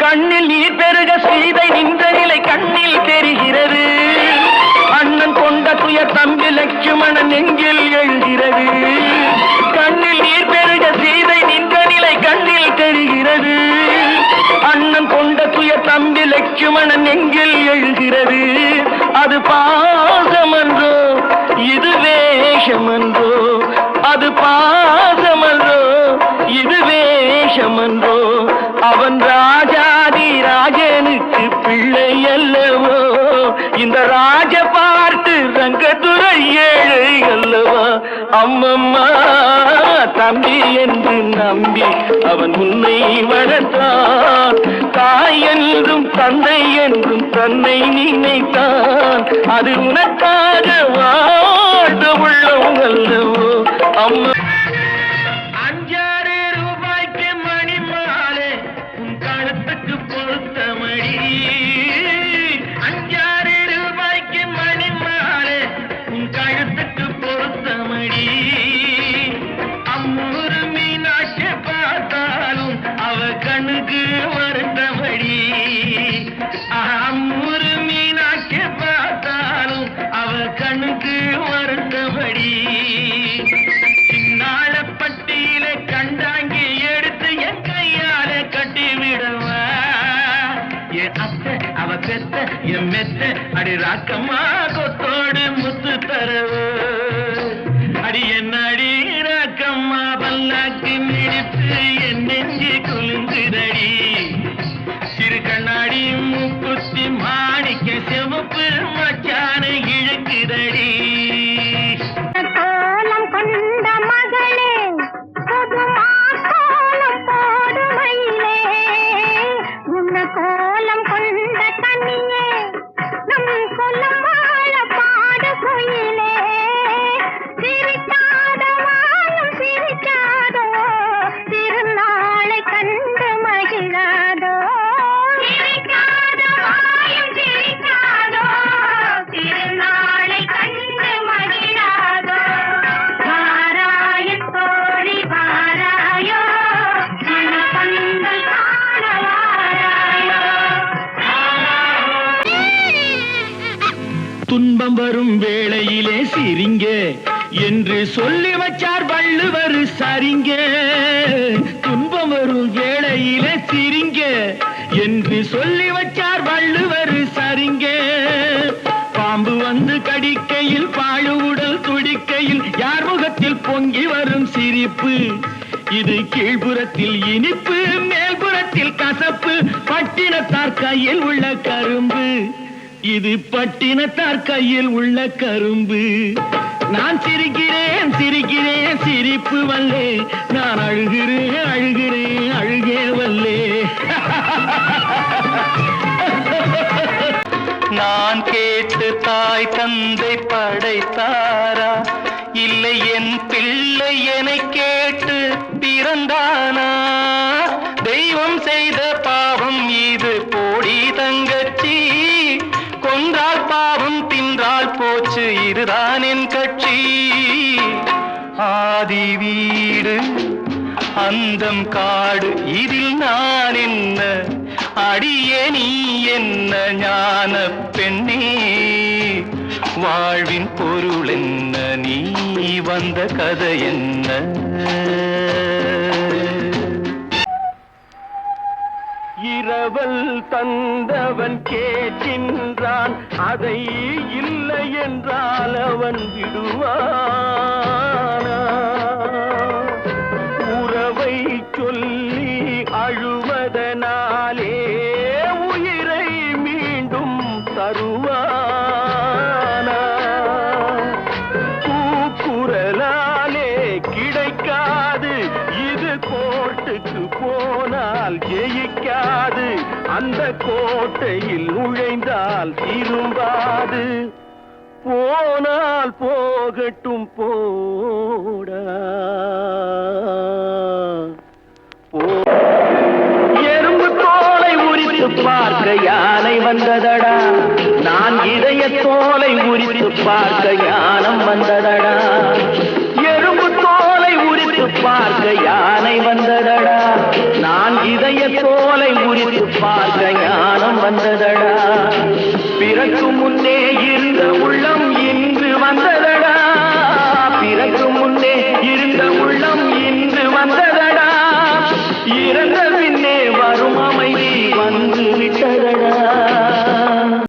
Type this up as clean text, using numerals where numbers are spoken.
கண்ணில் நீர் பெருக சீதை நின்ற நிலை கண்ணில் தெரிகிறது. அண்ணன் கொண்ட துயர் தம்பி லட்சுமணன் நெஞ்சில் எழுகிறது. கண்ணில் நீர் பெருக சீதை நின்ற நிலை கண்ணில் தெரிகிறது. அண்ணன் கொண்ட துயர் தம்பி லட்சுமணன் நெஞ்சில் எழுகிறது. அது பாசமன்றோ இது வேஷமன்றோ, அது பாசமன்றோ இது வேஷமன்றோ, அவன் ராஜாதி ராஜனுக்கு பிள்ளை அல்லவோ, இந்த ராஜ பார்த்து ரங்கத்துறை ஏழை அல்லவா. அம்மம்மா தம்பி என்று நம்பி அவன் உன்னை வளர்த்தான். தாய் என்றும் தந்தை என்றும் தன்னை நினைத்தான். அது உனக்காக வாழ்ந்த உள்ளம் அல்லவோ அம்மா. கண்ணுக்கு வருத்தபடி அம்மூரு மீனாட்சி பார்த்தாலும் அவ கண்ணுக்கு வருத்தபடி. சின்னாளப்பட்டியில கண்டாங்கி எடுத்து என் கையால கட்டிவிடவா. என் அத்தை அவ பெத்த என் மெத்த அடி ராக்கம்மா கொத்தோடு முத்து தரவு. அடி என்ன அடி ராக்கம்மா பல்லாக்கு மிடித்து என் நெஞ்சு குலுங்குதடி. சிறு கண்ணாடி மூக்குத்தி மாணிக்க செவப்பு மச்சான இழுக்குதடி. கோலம் கொண்ட மகளே புதுமா கோலம் போடுமையிலே, உன்ன கோலம் கொண்ட கண்ணியே நம் கொல்லம் வாழ பாடு கோயிலே. சிரிக்காத வாழும் சிரிக்காதோ, திருநாளை கண்டு மகிழாதோ. சிரிக்காத வாயும் சிரிக்காதோ, திருநாளை கண்டு மகிழாதோ. வாராயன் தோழி வாராயோ, மனப்பந்தல் காண வாராயோ. துன்பம் வரும் வேளையிலே சிரிங்க என்று சொல்லி வச்சார் வள்ளுவர் சரிங்க. துன்பம் வரும் வேளையிலே சிரிங்க என்று சொல்லி வச்சார் வள்ளுவர் சரிங்க. பாம்பு வந்து கடிக்கையில் பாழு உடல் துடிக்கையில் யார் முகத்தில் பொங்கி வரும் சிரிப்பு. இது கீழ்புறத்தில் இனிப்பு மேல்புறத்தில் கசப்பு. பட்டினத்தார் கையில் உள்ள கரும்பு, இது பட்டினத்தார் கையில் உள்ள கரும்பு. நான் சிரிக்கிறேன் சிரிக்கிறேன் சிரிப்பு வல்லே, நான் அழுகிறேன் அழுகிறேன் அழுகே வல்லே. நான் கேட்டு தாய் தந்தை படைத்தாரா, இல்லை என் பிள்ளை என்னை கேட்டு பிறந்தானா. தெய்வம் செய்த பாவம் இது போடி தங்கச்சி, கொன்றால் பாவம் தின்றால் போச்சு இதுதான் என் கட்சி. ஆதி வீடு அந்தம் காடு இதில் நான் என்ன, அடியே நீ என்ன ஞான பெண்ணே. வாழ்வின் பொருள் என்ன, நீ வந்த கதை என்ன. இரவல் தந்தவன் கேட்கின்றான், அதை இல்லை என்றால் அவன் விடுவானா. உறவை சொல்லி அழுவதனாலே உயிரை மீண்டும் தருவானா. கூக்குரலாலே கிடைக்காது, இது கோர்ட்டுக்கு போனால் ஜெயிக்காது. அந்த கோட்டையில் நுழைந்தால் திரும்பாது. போனால் போகட்டும் போடா. எறும்பு தோலை உரித்து பார்க்க யானை வந்ததடா, நான் இதய தோலை உரித்து பார்க்க ஞானம் வந்ததடா. எறும்பு தோலை உரித்து பார்க்க யானை வந்ததடா, நான் இதய தோலை உரித்து பார்க்க ஞானம் வந்ததடா. பிறக்கும் முன்னே இருந்த உள்ளம் இன்று வந்ததடா. பிறக்கும் முன்னே இருந்த உள்ளம் இன்று வந்ததடா. இறந்த பின்னே வரும் அமைதி வந்து விட்டதடா.